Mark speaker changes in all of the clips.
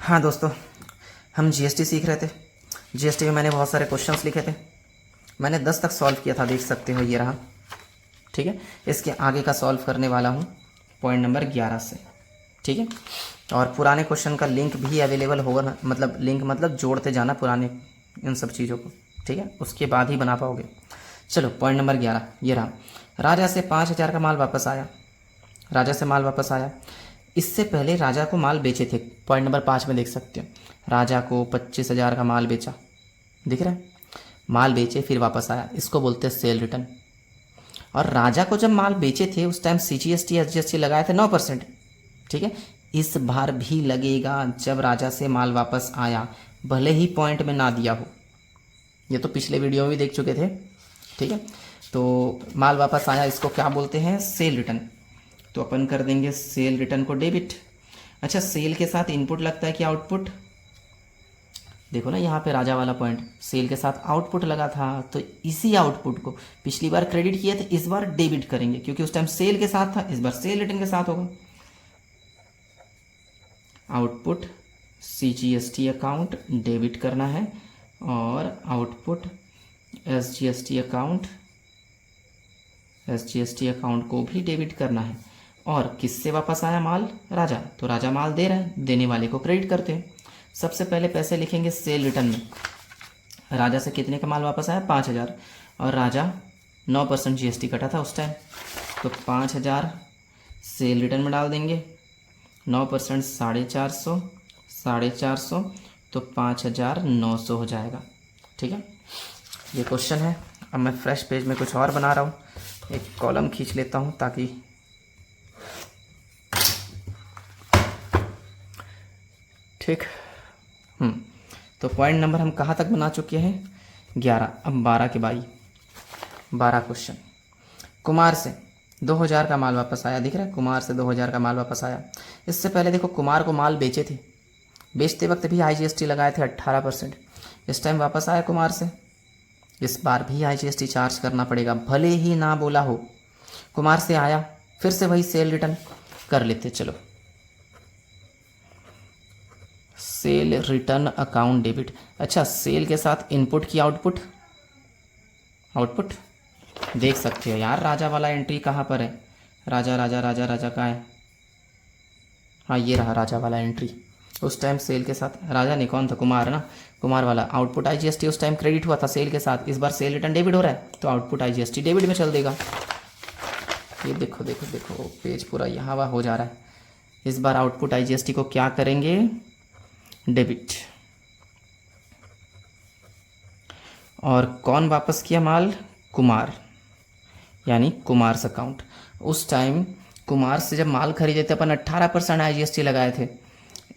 Speaker 1: हाँ दोस्तों, हम जीएसटी सीख रहे थे। जीएसटी में मैंने बहुत सारे क्वेश्चंस लिखे थे। मैंने 10 तक सॉल्व किया था, देख सकते हो ये रहा। ठीक है, इसके आगे का सॉल्व करने वाला हूँ पॉइंट नंबर 11 से। ठीक है, और पुराने क्वेश्चन का लिंक भी अवेलेबल होगा, मतलब लिंक मतलब जोड़ते जाना पुराने इन सब चीज़ों को। ठीक है, उसके बाद ही बना पाओगे। चलो पॉइंट नंबर 11 ये रहा। राजा से 5,000 का माल वापस आया। राजा से माल वापस आया। इससे पहले राजा को माल बेचे थे। पॉइंट नंबर 5 में देख सकते हो, राजा को 25,000 का माल बेचा, दिख रहा है। माल बेचे फिर वापस आया, इसको बोलते हैं सेल रिटर्न। और राजा को जब माल बेचे थे उस टाइम CGST SGST लगाए थे 9%। ठीक है, इस बार भी लगेगा जब राजा से माल वापस आया, भले ही पॉइंट में ना दिया हो। ये तो पिछले वीडियो में भी देख चुके थे। ठीक है, तो माल वापस आया, इसको क्या बोलते हैं? Cell return. तो अपन कर देंगे सेल रिटर्न को डेबिट। अच्छा, सेल के साथ इनपुट लगता है कि आउटपुट? देखो ना यहाँ पे राजा वाला पॉइंट, सेल के साथ आउटपुट लगा था, तो इसी आउटपुट को पिछली बार क्रेडिट किया था, इस बार डेबिट करेंगे क्योंकि उस टाइम सेल के साथ था, इस बार सेल रिटर्न के साथ होगा। आउटपुट CGST अकाउंट डेबिट करना है और आउटपुट SGST अकाउंट को भी डेबिट करना है। और किससे वापस आया माल? राजा। तो राजा माल दे रहा है, देने वाले को क्रेडिट करते हैं। सबसे पहले पैसे लिखेंगे सेल रिटर्न में। राजा से कितने का माल वापस आया? 5,000। और राजा 9% GST कटा था उस टाइम, तो 5,000 सेल रिटर्न में डाल देंगे। 9% 450, 450 तो 5,900 हो जाएगा। ठीक है, ये क्वेश्चन है। अब मैं फ्रेश पेज में कुछ और बना रहा हूँ, एक कॉलम खींच लेता हूँ ताकि ठीक। तो पॉइंट नंबर हम कहाँ तक बना चुके हैं? 11। अब 12 के 12 क्वेश्चन। कुमार से 2,000 का माल वापस आया, दिख रहा है? कुमार से 2,000 का माल वापस आया। इससे पहले देखो कुमार को माल बेचे थे, बेचते वक्त भी IGST लगाए थे 18%। इस टाइम वापस आया कुमार से, इस बार भी IGST चार्ज करना पड़ेगा, भले ही ना बोला हो। कुमार से आया, फिर से वही सेल रिटर्न कर लेते। चलो, सेल रिटर्न अकाउंट डेबिट। अच्छा, सेल के साथ इनपुट की आउटपुट देख सकते हो यार। राजा वाला एंट्री कहाँ पर है? राजा राजा राजा राजा कहाँ है? हाँ, ये रहा राजा वाला एंट्री। उस टाइम सेल के साथ राजा नहीं, कौन था? कुमार ना। कुमार वाला आउटपुट IGST उस टाइम क्रेडिट हुआ था सेल के साथ, इस बार सेल रिटर्न डेबिट हो रहा है, तो आउटपुट IGST डेबिट में चल देगा। ये देखो देखो देखो, पेज पूरा यहाँ वहाँ हो जा रहा है। इस बार आउटपुट IGST को क्या करेंगे? डेबिट। और कौन वापस किया माल? कुमार, यानी कुमार से अकाउंट। उस टाइम कुमार से जब माल खरीदे थे अपन 18% IGST लगाए थे,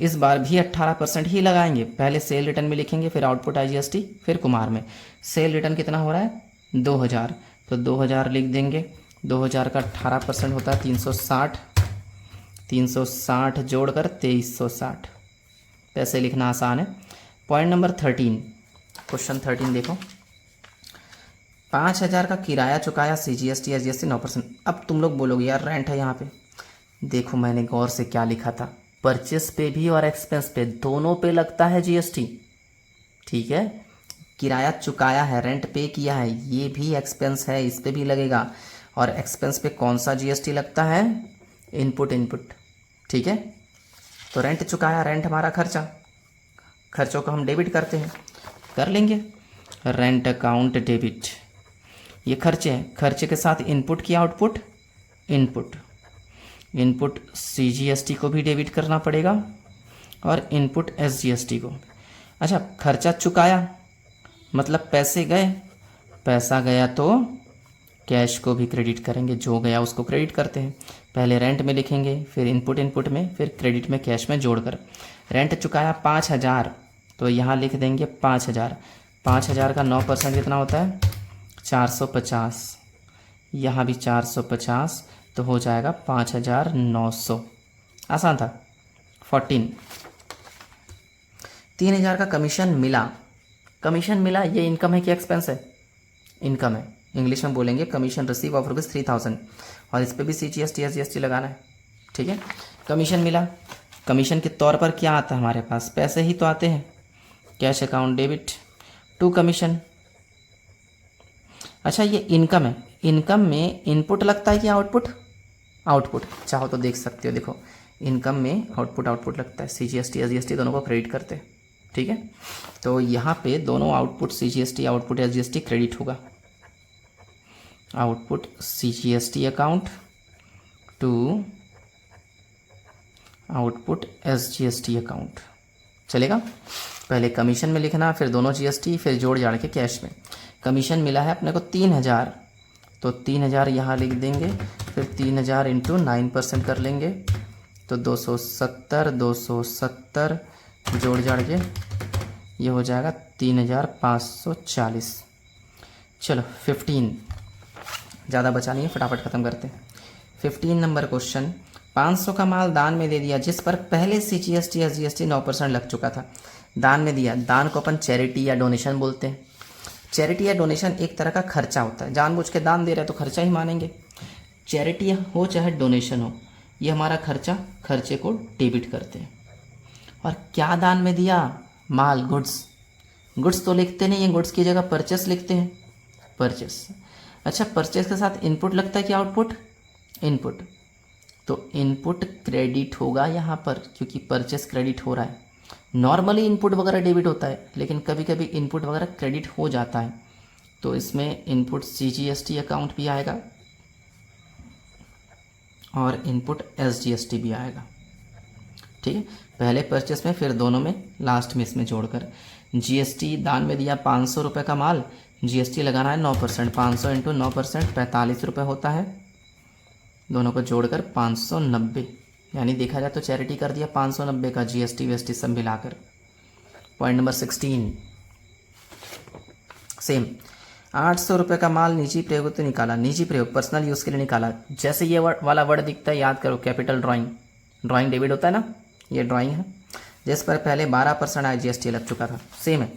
Speaker 1: इस बार भी 18% ही लगाएंगे। पहले सेल रिटर्न में लिखेंगे, फिर आउटपुट IGST, फिर कुमार में। सेल रिटर्न कितना हो रहा है? 2,000, तो 2,000 लिख देंगे। 2,000 का 18% होता है 360, 360 जोड़कर 2,360। पैसे लिखना आसान है। पॉइंट नंबर 13, क्वेश्चन 13 देखो। 5,000 का किराया चुकाया, CGST SGST 9%। अब तुम लोग बोलोगे यार रेंट है यहाँ पे। देखो मैंने गौर से क्या लिखा था, परचेस पे भी और एक्सपेंस पे, दोनों पे लगता है GST। ठीक है, किराया चुकाया है, रेंट पे किया है, ये भी एक्सपेंस है, इस पे भी लगेगा। और एक्सपेंस पे कौन सा GST लगता है? इनपुट। ठीक है, तो रेंट चुकाया, रेंट हमारा खर्चा, खर्चों को हम डेबिट करते हैं, कर लेंगे। रेंट अकाउंट डेबिट, ये खर्चे हैं, खर्चे के साथ इनपुट की आउटपुट, इनपुट CGST को भी डेबिट करना पड़ेगा और इनपुट SGST को। अच्छा, खर्चा चुकाया मतलब पैसे गए, पैसा गया तो कैश को भी क्रेडिट करेंगे, जो गया उसको क्रेडिट करते हैं। पहले रेंट में लिखेंगे, फिर इनपुट में, फिर क्रेडिट में, कैश में जोड़कर। रेंट चुकाया 5,000, तो यहाँ लिख देंगे 5,000। 5,000 का 9% कितना होता है? 450। यहाँ भी 450, तो हो जाएगा 5,900। आसान था। 14, 3,000 का कमीशन मिला, ये इनकम है कि एक्सपेंस है? इनकम है। इंग्लिश में बोलेंगे कमीशन रिसीव ऑफ ₹3,000, और इस पर भी CGST SGST लगाना है। ठीक है, कमीशन मिला, कमीशन के तौर पर क्या आता है हमारे पास, पैसे ही तो आते हैं। Cash account debit to commission. अच्छा ये इनकम है, इनकम में इनपुट लगता है कि आउटपुट, आउटपुट चाहो तो देख सकते हो, देखो इनकम में आउटपुट लगता है, CGST SGST दोनों को क्रेडिट करते हैं, ठीक है। तो यहाँ पे दोनों output CGST output SGST credit होगा, output CGST account to output SGST account, चलेगा। पहले कमीशन में लिखना, फिर दोनों GST, फिर जोड़ जाड़ के कैश में। कमीशन मिला है अपने को 3000, तो 3000 यहाँ लिख देंगे, फिर 3000 इंटू 9% कर लेंगे, तो 270 जोड़ जाड़ के ये हो जाएगा 3540। चलो 15, ज़्यादा बचा नहीं है, फटाफट ख़त्म करते हैं। 15 नंबर क्वेश्चन, 500 का माल दान में दे दिया जिस पर पहले CGST SGST 9% लग चुका था। दान में दिया, दान को अपन चैरिटी या डोनेशन बोलते हैं। चैरिटी या डोनेशन एक तरह का खर्चा होता है, जानबूझ के दान दे रहे हैं तो खर्चा ही मानेंगे। चैरिटी हो चाहे डोनेशन हो, ये हमारा खर्चे को डेबिट करते हैं। और क्या दान में दिया, माल, गुड्स तो लिखते नहीं है, गुड्स की जगह परचेस लिखते हैं, परचेस। अच्छा परचेस के साथ इनपुट लगता है कि आउटपुट, इनपुट, तो इनपुट क्रेडिट होगा यहाँ पर, क्योंकि परचेस क्रेडिट हो रहा है। नॉर्मली इनपुट वगैरह डेबिट होता है, लेकिन कभी कभी इनपुट वगैरह क्रेडिट हो जाता है, तो इसमें इनपुट CGST अकाउंट भी आएगा और इनपुट SGST भी आएगा, ठीक है। पहले परचेस में, फिर दोनों में, लास्ट में इसमें जोड़कर। GST दान में दिया 500 रुपये का माल, GST लगाना है 9%, 500 इंटू 9% 45 रुपये होता है, दोनों को जोड़कर 590, यानी देखा जाए तो चैरिटी कर दिया 590 का, GST VST सब मिलाकर। पॉइंट नंबर 16 सेम, 800 रुपये का माल निजी प्रयोग तो निकाला, निजी प्रयोग पर्सनल यूज़ के लिए निकाला। जैसे ये वाला वर्ड दिखता है याद करो, कैपिटल ड्राइंग डेबिट होता है ना, ये ड्राइंग है, जिस पर पहले 12% IGST लग चुका था, सेम है।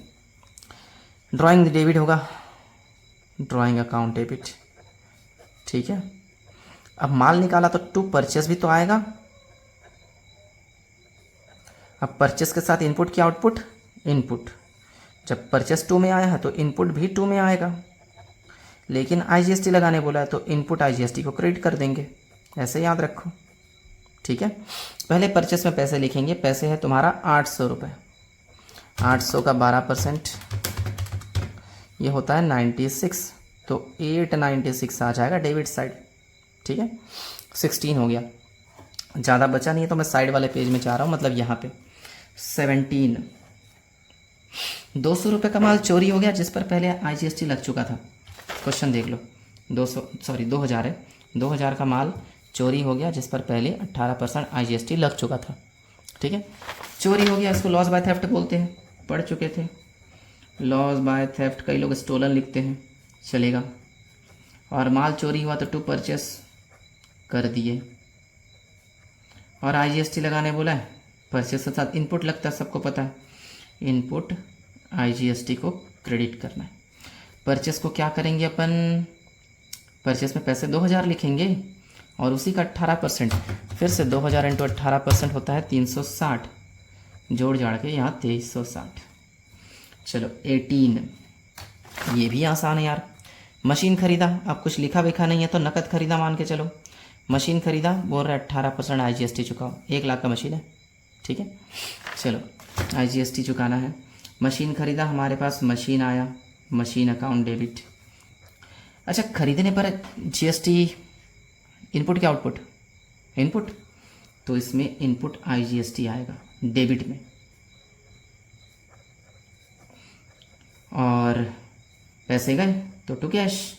Speaker 1: ड्राइंग डेबिट होगा, ड्राइंग अकाउंट डेबिट, ठीक है। अब माल निकाला तो टू परचेस भी तो आएगा। अब परचेस के साथ इनपुट की आउटपुट, इनपुट। जब परचेस 2 में आया है तो इनपुट भी 2 में आएगा, लेकिन IGST लगाने बोला है तो इनपुट IGST को क्रेडिट कर देंगे, ऐसे याद रखो, ठीक है। पहले परचेस में पैसे लिखेंगे, पैसे है तुम्हारा 800 रुपये, 800 का 12% ये होता है 96, तो 896 आ जाएगा डेबिट साइड, ठीक है। 16 हो गया, ज़्यादा बचा नहीं है तो मैं साइड वाले पेज में जा रहा हूँ, मतलब यहाँ पे 17, 200 रुपये का माल चोरी हो गया जिस पर पहले IGST लग चुका था। क्वेश्चन देख लो, 2000 है, 2000 का माल चोरी हो गया जिस पर पहले 18% IGST लग चुका था, ठीक है। चोरी हो गया, इसको लॉस बाय थेफ्ट बोलते हैं, पढ़ चुके थे, लॉस बाय थेफ्ट, कई लोग स्टोलन लिखते हैं, चलेगा। और माल चोरी हुआ तो टू परचेस कर दिए, और IGST लगाने बोला है, परचेस के साथ इनपुट लगता है, सबको पता है, इनपुट IGST को क्रेडिट करना है। परचेस को क्या करेंगे अपन, परचेस में पैसे 2000 लिखेंगे और उसी का 18%, फिर से 2000 इंटू 18% होता है 360, जोड़ जाड़ के यहाँ 2360। चलो 18, ये भी आसान है यार। मशीन खरीदा, अब कुछ लिखा विखा नहीं है तो नकद खरीदा मान के चलो, मशीन खरीदा, बोल रहा है 18% IGST चुकाओ, 1 लाख का मशीन है, ठीक है। चलो IGST चुकाना है, मशीन खरीदा, हमारे पास मशीन आया, मशीन अकाउंट डेबिट। अच्छा खरीदने पर GST इनपुट क्या आउटपुट, इनपुट, तो इसमें इनपुट IGST आएगा डेबिट में, और पैसे गए तो टू कैश,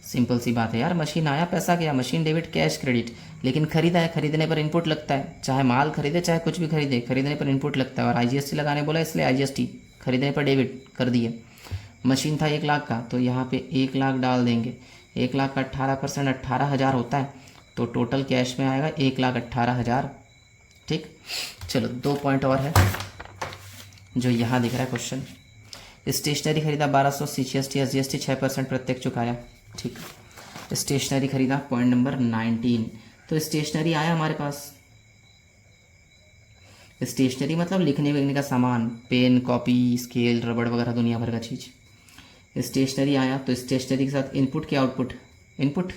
Speaker 1: सिंपल सी बात है यार, मशीन आया पैसा गया, मशीन डेबिट कैश क्रेडिट। लेकिन खरीदा है, खरीदने पर इनपुट लगता है, चाहे माल खरीदे चाहे कुछ भी खरीदे, खरीदने पर इनपुट लगता है, और IGST लगाने बोला इसलिए IGST खरीदने पर डेबिट कर दिए। मशीन था 1 लाख का, तो यहाँ पे 1 लाख डाल देंगे, 1 लाख का 18% 18,000 होता है, तो टोटल कैश में आएगा 1,18,000, ठीक। चलो 2 पॉइंट और है जो यहाँ दिख रहा है क्वेश्चन। स्टेशनरी खरीदा 1200, CGST SGST 6% प्रत्येक चुकाया, ठीक। स्टेशनरी खरीदा, पॉइंट नंबर 19, तो स्टेशनरी आया हमारे पास, स्टेशनरी मतलब लिखने विखने का सामान, पेन, कॉपी, स्केल, रबड़ वगैरह दुनिया भर का चीज़। स्टेशनरी आया तो स्टेशनरी के साथ इनपुट के आउटपुट, इनपुट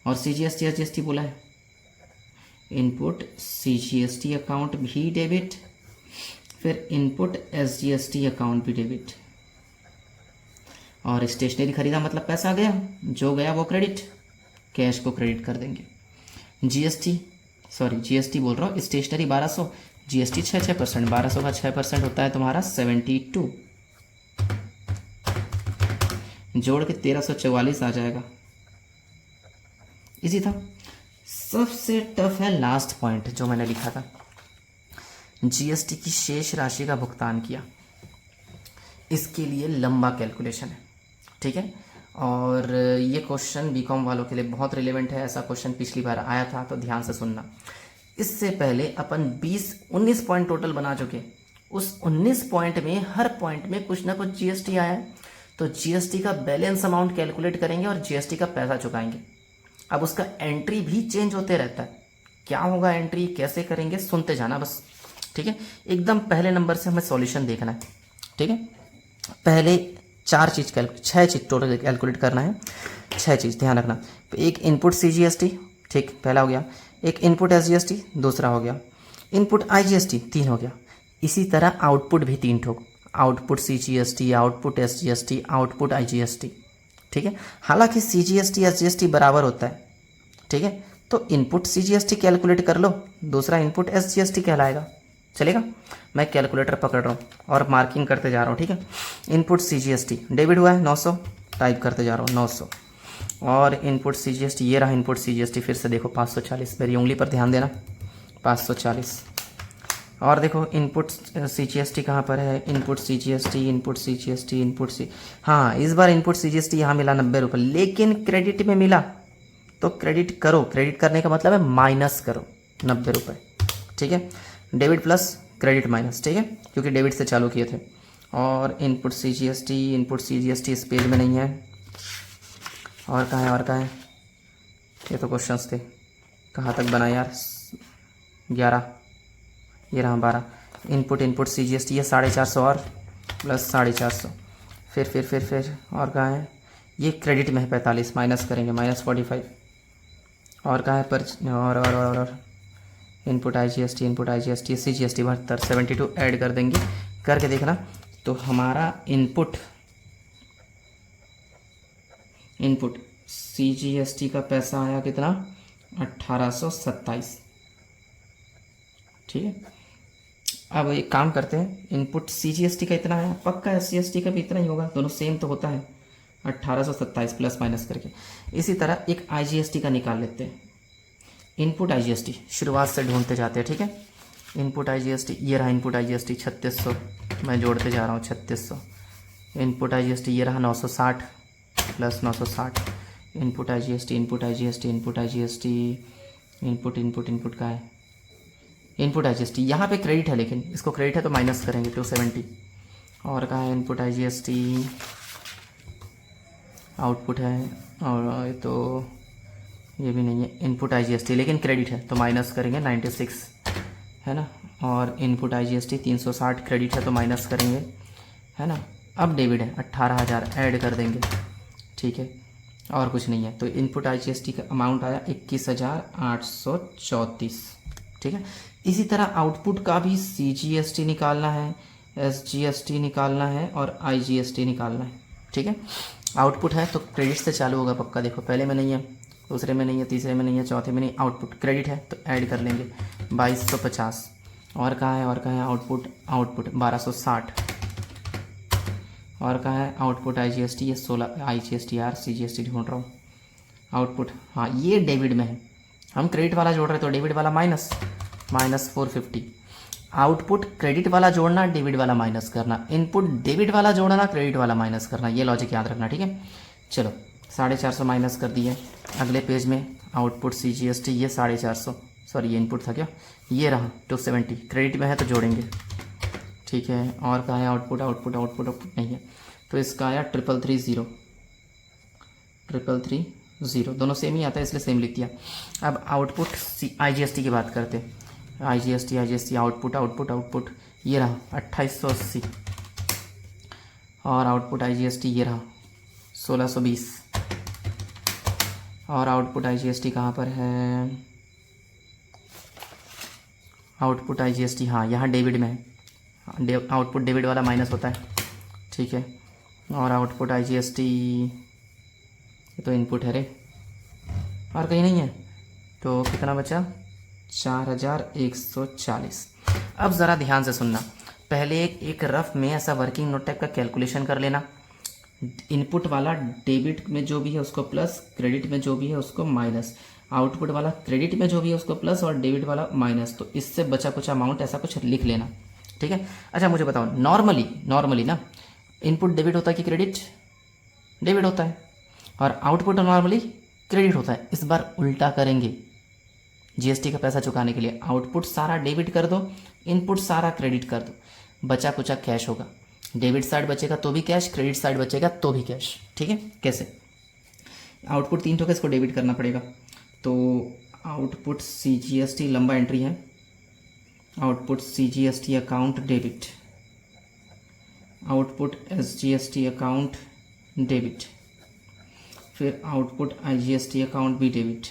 Speaker 1: और CGST SGST बोला है, इनपुट CGST अकाउंट भी डेबिट, फिर इनपुट SGST अकाउंट भी डेबिट। और स्टेशनरी खरीदा मतलब पैसा गया, जो गया वो क्रेडिट, कैश को क्रेडिट कर देंगे। GST बोल रहा हूँ, स्टेशनरी 1200, GST 6%, 1200 का 6% होता है तुम्हारा 72, जोड़ के 1344 आ जाएगा। इजी था। सबसे टफ है लास्ट पॉइंट जो मैंने लिखा था, GST की शेष राशि का भुगतान किया। इसके लिए लंबा कैलकुलेशन है, ठीक है। और ये क्वेश्चन बीकॉम वालों के लिए बहुत रिलेवेंट है, ऐसा क्वेश्चन पिछली बार आया था, तो ध्यान से सुनना। इससे पहले अपन 19 पॉइंट टोटल बना चुके, उस 19 पॉइंट में हर पॉइंट में कुछ ना कुछ GST आया है, तो GST का बैलेंस अमाउंट कैलकुलेट करेंगे और GST का पैसा चुकाएंगे। अब उसका एंट्री भी चेंज होते रहता है, क्या होगा एंट्री, कैसे करेंगे, सुनते जाना बस, ठीक है। एकदम पहले नंबर से हमें सॉल्यूशन देखना है, ठीक है। पहले 6 चीज़ टोटल कैलकुलेट करना है, 6 चीज़ ध्यान रखना। एक इनपुट CGST, ठीक, पहला हो गया। एक इनपुट SGST, दूसरा हो गया। इनपुट IGST, 3 हो गया। इसी तरह आउटपुट भी 3 ठोक, output CGST, output SGST, output IGST, ठीक है। हालांकि CGST SGST बराबर होता है, ठीक है, तो इनपुट CGST कैलकुलेट कर लो, दूसरा इनपुट SGST कहलाएगा, चलेगा। मैं कैलकुलेटर पकड़ रहा हूँ और मार्किंग करते जा रहा हूँ, ठीक है। इनपुट CGST डेबिट हुआ है 900, टाइप करते जा रहा हूँ 900, और इनपुट CGST ये रहा इनपुट CGST, फिर से देखो 540, मेरी उंगली पर ध्यान देना, 540। और देखो इनपुट CGST कहाँ पर है, input CGST, input CGST, input C, हाँ इस बार इनपुट CGST यहाँ मिला 90 रुपये, लेकिन क्रेडिट में मिला, तो क्रेडिट करो, क्रेडिट करने का मतलब है माइनस करो 90 रुपये, ठीक है। डेबिट प्लस क्रेडिट माइनस, ठीक है, क्योंकि डेबिट से चालू किए थे। और इनपुट CGST इस पेज में नहीं है, और कहाँ है, ये तो क्वेश्चंस थे, कहाँ तक बना यार, 11, ये रहा 12। इनपुट CGST ये 450 और प्लस 450, फिर और कहाँ है, ये क्रेडिट में है 45, माइनस करेंगे -45, और कहाँ है पर, और इनपुट IGST CGST 72, 72 ऐड कर देंगे, करके देखना, तो हमारा इनपुट CGST का पैसा आया कितना, 1827, ठीक है। अब एक काम करते हैं, इनपुट CGST का इतना आया, पक्का SGST का भी इतना ही होगा, दोनों सेम तो होता है, 1827 प्लस माइनस करके। इसी तरह एक IGST का निकाल लेते हैं, इनपुट IGST शुरुआत से ढूंढते जाते हैं, ठीक है। इनपुट IGST ये रहा, इनपुट IGST 3600, मैं जोड़ते जा रहा हूँ 3600। इनपुट IGST ये रहा 960 प्लस 960, इनपुट IGST इनपुट का है, इनपुट IGST यहाँ पे क्रेडिट है, लेकिन इसको क्रेडिट है तो माइनस करेंगे 270, और कहाँ है इनपुट IGST, आउटपुट है, और तो ये भी नहीं है, इनपुट IGST लेकिन क्रेडिट है तो माइनस करेंगे 96, है ना। और इनपुट IGST 360 क्रेडिट है तो माइनस करेंगे, है ना। अब डेबिट है 18,000 ऐड कर देंगे, ठीक है, और कुछ नहीं है। तो इनपुट IGST का अमाउंट आया 21,834, ठीक है। इसी तरह आउटपुट का भी CGST निकालना है, SGST निकालना है और IGST निकालना है, ठीक है। आउटपुट है तो क्रेडिट से चालू होगा पक्का, देखो पहले में नहीं है, दूसरे में नहीं है, तीसरे में नहीं है, चौथे में नहीं, आउटपुट क्रेडिट है तो ऐड कर लेंगे 2250, और कहाँ है आउटपुट 1260, और कहाँ है आउटपुट IGST, ये 16 IGST यार, CGST ढूंढ रहा हूँ, आउटपुट हाँ ये डेबिट में है, हम क्रेडिट वाला जोड़ रहे तो डेबिट वाला माइनस 450, आउटपुट क्रेडिट वाला जोड़ना, डेबिट वाला माइनस करना, इनपुट डेबिट वाला जोड़ना, क्रेडिट वाला माइनस करना, ये लॉजिक याद रखना, ठीक है। चलो 450 माइनस कर दिए, अगले पेज में आउटपुट CGST ये 450, सॉरी ये इनपुट था क्या, ये रहा 270, क्रेडिट में है तो जोड़ेंगे, ठीक है। और कहाँ है आउटपुट नहीं है, तो इसका आया 333, दोनों सेम ही आता है इसलिए सेम लिख दिया। अब आउटपुट IGST की बात करते हैं, IGST आउटपुट आउटपुट आउटपुट ये रहा 2880, और आउटपुट IGST ये रहा 1620, और आउटपुट IGST कहाँ पर है, आउटपुट IGST हाँ यहाँ डेबिट में है, आउटपुट डेबिट वाला माइनस होता है, ठीक है। और आउटपुट IGST ये तो इनपुट है रे, और कहीं नहीं है, तो कितना बचा 4140। अब ज़रा ध्यान से सुनना, पहले एक रफ में ऐसा वर्किंग नोट टाइप का कैलकुलेशन कर लेना। इनपुट वाला डेबिट में जो भी है उसको प्लस, क्रेडिट में जो भी है उसको माइनस, आउटपुट वाला क्रेडिट में जो भी है उसको प्लस और डेबिट वाला माइनस, तो इससे बचा कुछ अमाउंट ऐसा कुछ लिख लेना, ठीक है। अच्छा मुझे बताओ, नॉर्मली ना इनपुट डेबिट होता है कि क्रेडिट डेबिट होता है, और आउटपुट नॉर्मली क्रेडिट होता है। इस बार उल्टा करेंगे, GST का पैसा चुकाने के लिए आउटपुट सारा डेबिट कर दो, इनपुट सारा क्रेडिट कर दो, बचा कुचा कैश होगा। डेबिट साइड बचेगा तो भी कैश, क्रेडिट साइड बचेगा तो भी कैश, ठीक है। कैसे, आउटपुट 3 ठोके इसको डेबिट करना पड़ेगा, तो आउटपुट CGST लंबा एंट्री है, output CGST account debit, output SGST account debit, फिर आउटपुट IGST अकाउंट भी डेबिट,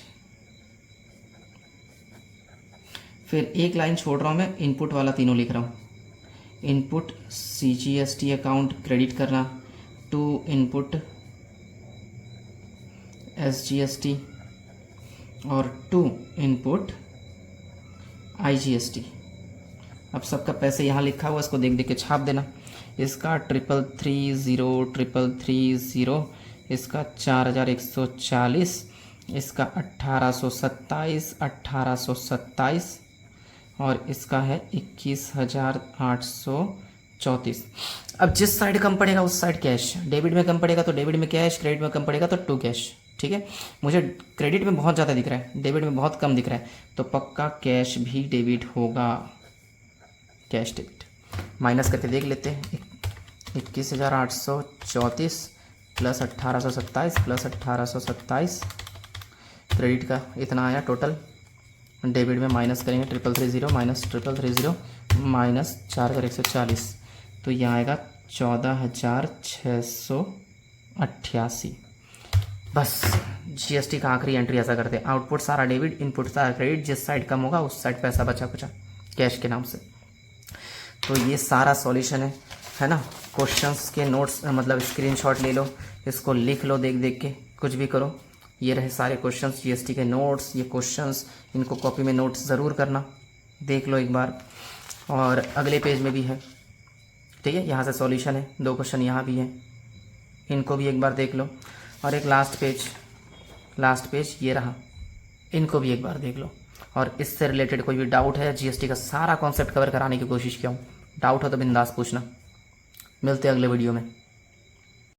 Speaker 1: फिर एक लाइन छोड़ रहा हूँ मैं, इनपुट वाला तीनों लिख रहा हूँ। इनपुट CGST अकाउंट क्रेडिट करना, टू इनपुट SGST और टू इनपुट IGST। अब सबका पैसे यहाँ लिखा हुआ, इसको देख देख के छाप देना। इसका 3330, इसका 4140, इसका 1827 और इसका है 21,834। अब जिस साइड कम पड़ेगा उस साइड कैश, डेबिट में कम पड़ेगा तो डेबिट में कैश, क्रेडिट में कम पड़ेगा तो टू कैश, ठीक है। मुझे क्रेडिट में बहुत ज़्यादा दिख रहा है, डेबिट में बहुत कम दिख रहा है, तो पक्का कैश भी डेबिट होगा, कैश डेबिट। माइनस करके देख लेते हैं, 21,834 प्लस 1827 प्लस 1827, क्रेडिट का इतना आया टोटल, डेबिट में माइनस करेंगे 3330 माइनस 3330 माइनस 4140, तो यहाँ आएगा 14,688। बस GST का आखिरी एंट्री ऐसा करते हैं, आउटपुट सारा डेबिट, इनपुट सारा क्रेडिट, जिस साइड कम होगा उस साइड पैसा बचा कुचा कैश के नाम से। तो ये सारा सॉल्यूशन है ना। क्वेश्चंस के नोट्स मतलब स्क्रीनशॉट ले लो, इसको लिख लो, देख देख के कुछ भी करो। ये रहे सारे क्वेश्चंस, GST के नोट्स, ये क्वेश्चंस, इनको कॉपी में नोट्स ज़रूर करना, देख लो एक बार। और अगले पेज में भी है, ठीक है, यहाँ से सॉल्यूशन है, 2 क्वेश्चन यहाँ भी हैं, इनको भी एक बार देख लो। और एक लास्ट पेज ये रहा, इनको भी एक बार देख लो। और इससे रिलेटेड कोई भी डाउट है, GST का सारा कॉन्सेप्ट कवर कराने की कोशिश किया हूँ, डाउट हो तो बिंदास पूछना। मिलते हैं अगले वीडियो में।